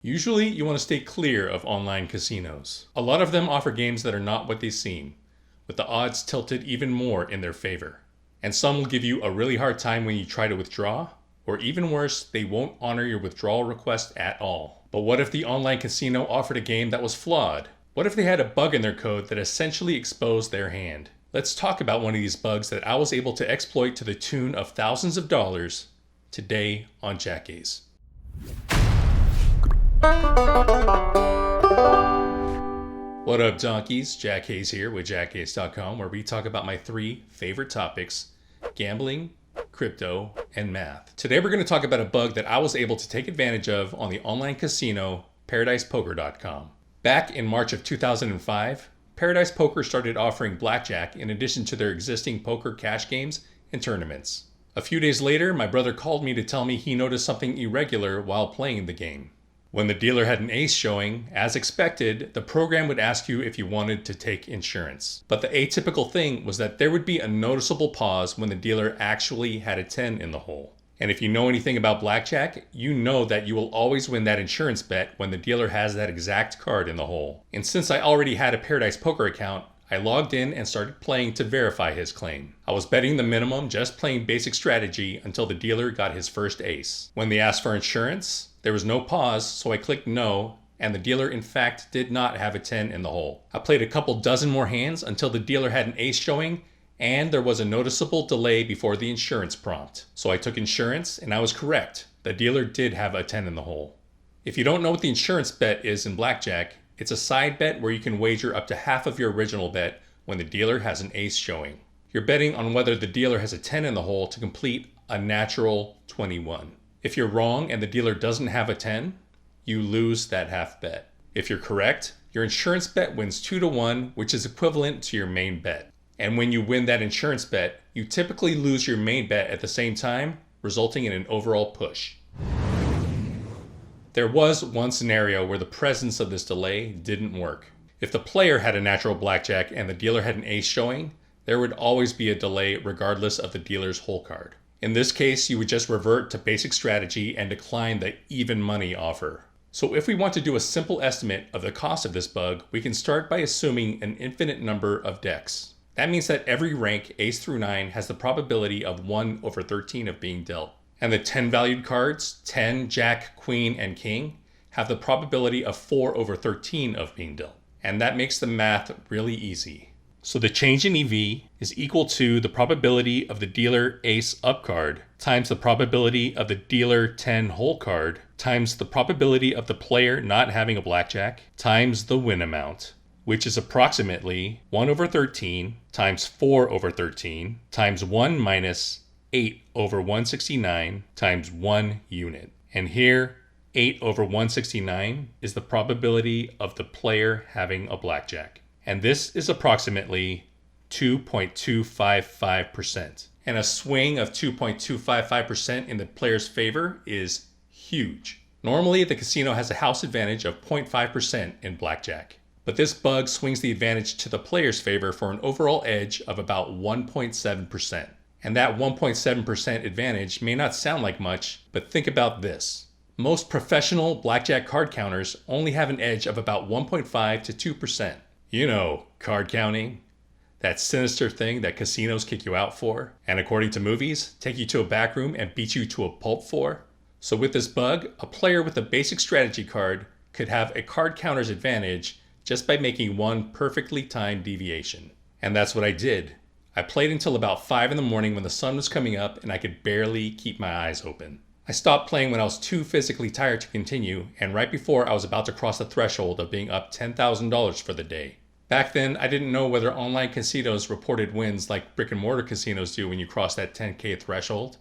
Usually, you want to stay clear of online casinos. A lot of them offer games that are not what they seem, with the odds tilted even more in their favor. And some will give you a really hard time when you try to withdraw, or even worse, they won't honor your withdrawal request at all. But what if the online casino offered a game that was flawed? What if they had a bug in their code that essentially exposed their hand? Let's talk about one of these bugs that I was able to exploit to the tune of thousands of dollars today on JackAce. What up, donkeys? JackAce here with JackAce.com, where we talk about my 3 favorite topics: gambling, crypto, and math. Today we're going to talk about a bug that I was able to take advantage of on the online casino ParadisePoker.com. Back in March of 2005, Paradise Poker started offering Blackjack in addition to their existing poker cash games and tournaments. A few days later, my brother called me to tell me he noticed something irregular while playing the game. When the dealer had an ace showing, as expected, the program would ask you if you wanted to take insurance. But the atypical thing was that there would be a noticeable pause when the dealer actually had a 10 in the hole. And if you know anything about blackjack, you know that you will always win that insurance bet when the dealer has that exact card in the hole. And since I already had a Paradise Poker account, I logged in and started playing to verify his claim. I was betting the minimum, just playing basic strategy until the dealer got his first ace. When they asked for insurance, there was no pause, so I clicked no, and the dealer in fact did not have a 10 in the hole. I played a couple dozen more hands until the dealer had an ace showing, and there was a noticeable delay before the insurance prompt. So I took insurance, and I was correct. The dealer did have a 10 in the hole. If you don't know what the insurance bet is in blackjack, it's a side bet where you can wager up to half of your original bet when the dealer has an ace showing. You're betting on whether the dealer has a 10 in the hole to complete a natural 21. If you're wrong and the dealer doesn't have a 10, you lose that half bet. If you're correct, your insurance bet wins 2-1, which is equivalent to your main bet. And when you win that insurance bet, you typically lose your main bet at the same time, resulting in an overall push. There was one scenario where the presence of this delay didn't work. If the player had a natural blackjack and the dealer had an ace showing, there would always be a delay regardless of the dealer's hole card. In this case, you would just revert to basic strategy and decline the even money offer. So if we want to do a simple estimate of the cost of this bug, we can start by assuming an infinite number of decks. That means that every rank, ace through 9, has the probability of 1/13 of being dealt. And the 10 valued cards, 10, Jack, Queen, and King, have the probability of 4/13 of being dealt. And that makes the math really easy. So the change in EV is equal to the probability of the dealer ace up card times the probability of the dealer 10 hole card times the probability of the player not having a blackjack times the win amount, which is approximately 1/13 times 4/13 times 1 minus 8/169 times 1 unit. And here, 8/169 is the probability of the player having a blackjack. And this is approximately 2.255%. And a swing of 2.255% in the player's favor is huge. Normally, the casino has a house advantage of 0.5% in blackjack. But this bug swings the advantage to the player's favor for an overall edge of about 1.7%. And that 1.7% advantage may not sound like much, but think about this. Most professional blackjack card counters only have an edge of about 1.5 to 2%. You know, card counting, that sinister thing that casinos kick you out for, and according to movies, take you to a back room and beat you to a pulp for. So with this bug, a player with a basic strategy card could have a card counter's advantage just by making one perfectly timed deviation. And that's what I did. I played until about 5 in the morning when the sun was coming up and I could barely keep my eyes open. I stopped playing when I was too physically tired to continue, and right before I was about to cross the threshold of being up $10,000 for the day. Back then, I didn't know whether online casinos reported wins like brick and mortar casinos do when you cross that 10K threshold,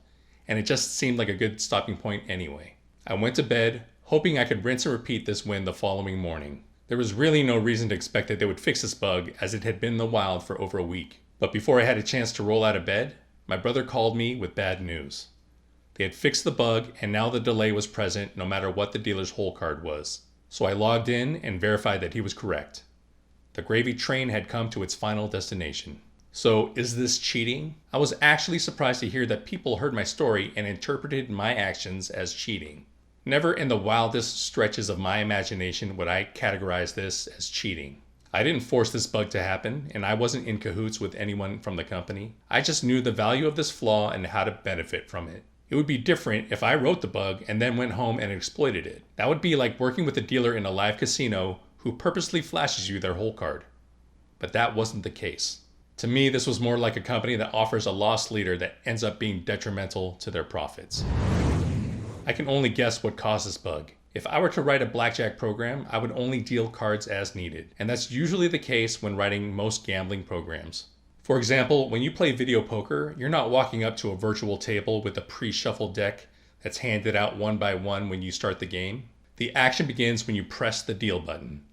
and it just seemed like a good stopping point anyway. I went to bed, hoping I could rinse and repeat this win the following morning. There was really no reason to expect that they would fix this bug, as it had been in the wild for over a week. But before I had a chance to roll out of bed, my brother called me with bad news. They had fixed the bug, and now the delay was present no matter what the dealer's hole card was. So I logged in and verified that he was correct. The gravy train had come to its final destination. So, is this cheating? I was actually surprised to hear that people heard my story and interpreted my actions as cheating. Never in the wildest stretches of my imagination would I categorize this as cheating. I didn't force this bug to happen, and I wasn't in cahoots with anyone from the company. I just knew the value of this flaw and how to benefit from it. It would be different if I wrote the bug and then went home and exploited it. That would be like working with a dealer in a live casino who purposely flashes you their hole card. But that wasn't the case. To me, this was more like a company that offers a loss leader that ends up being detrimental to their profits. I can only guess what caused this bug. If I were to write a blackjack program, I would only deal cards as needed, and that's usually the case when writing most gambling programs. For example, when you play video poker, you're not walking up to a virtual table with a pre-shuffled deck that's handed out one by one when you start the game. The action begins when you press the deal button.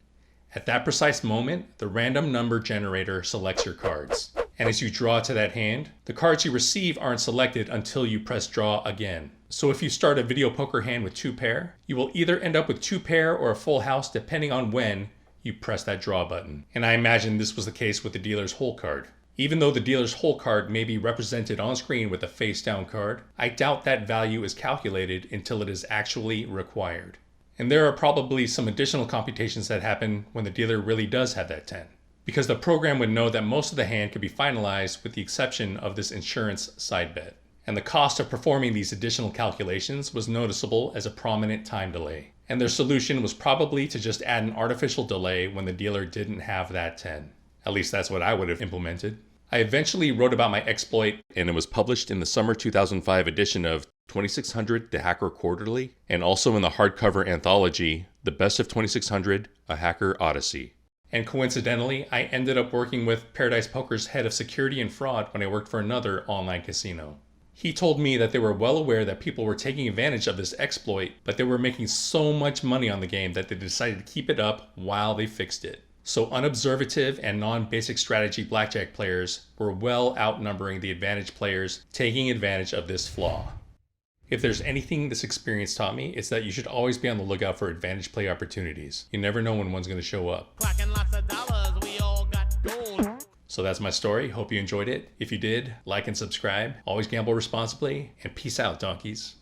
At that precise moment, the random number generator selects your cards. And as you draw to that hand, the cards you receive aren't selected until you press draw again. So if you start a video poker hand with 2 pair, you will either end up with 2 pair or a full house depending on when you press that draw button. And I imagine this was the case with the dealer's hole card. Even though the dealer's hole card may be represented on screen with a face down card, I doubt that value is calculated until it is actually required. And there are probably some additional computations that happen when the dealer really does have that 10. Because the program would know that most of the hand could be finalized with the exception of this insurance side bet. And the cost of performing these additional calculations was noticeable as a prominent time delay. And their solution was probably to just add an artificial delay when the dealer didn't have that 10. At least that's what I would have implemented. I eventually wrote about my exploit, and it was published in the summer 2005 edition of 2600, the Hacker Quarterly, and also in the hardcover anthology, The Best of 2600, a Hacker Odyssey. And coincidentally, I ended up working with Paradise Poker's head of security and fraud when I worked for another online casino. He told me that they were well aware that people were taking advantage of this exploit, but they were making so much money on the game that they decided to keep it up while they fixed it. So unobservative and non-basic strategy blackjack players were well outnumbering the advantage players taking advantage of this flaw. If there's anything this experience taught me, it's that you should always be on the lookout for advantage play opportunities. You never know when one's going to show up. Lots of dollars, we all got gold. So that's my story. Hope you enjoyed it. If you did, like and subscribe. Always gamble responsibly, and peace out, donkeys.